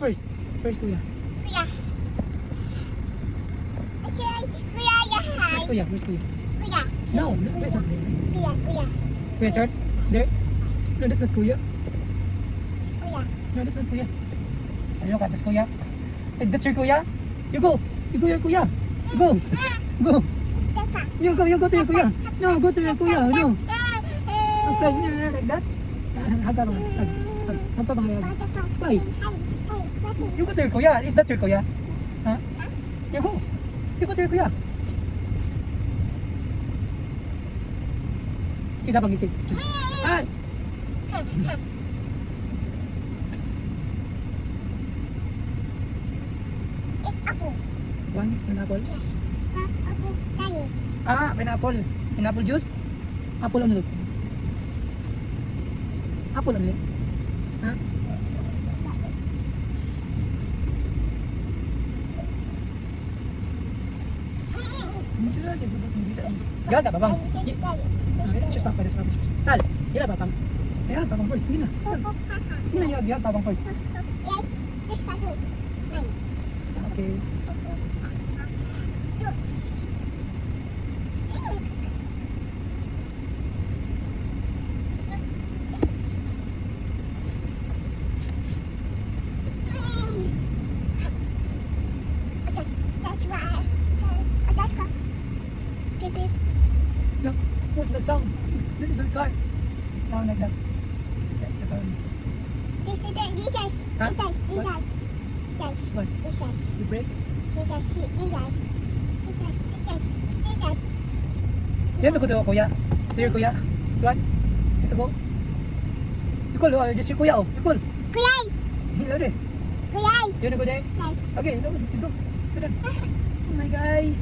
first? First kuya. Kuya. Where's kuya? Where's kuya? Kuya. No, that's not there. Kuya. Kuya Charles? There? No, that's not kuya. Kuya. No, that's not kuya. Ay, look at this kuya. Hey, that's your kuya? You go. You go your kuya. Go. Go. Papa. You go to your kuya. No, go to your kuya. No. Okay, like that. Hug ka ba? Hug ka ba? Why? You go to your kuya. Is that your kuya? Huh? You go. You go to your kuya. Kiss abang kiss. Ah. Apple. One pineapple. Apple. Dali. Ah, pineapple. Pineapple juice. Apple ano? Apple ano? Ha? Jangan tak babang. Just stop by this rubbish. Tal, gila babang. Ayan, babang first. Sige na. Sige na, yag babang first. Okay. Look, what's the sound? The car. Sound like that. That's a car. What? You brake? You have to go to kuya. To your kuya. Tuan. You have to go. You call. Just your kuya. Oh, you call. You know there. You wanna go there? Okay, let's go. Let's go then. Oh my guys.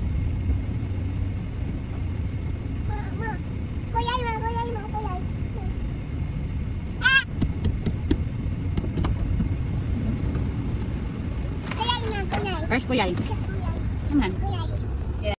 Where's Kuya? Come on.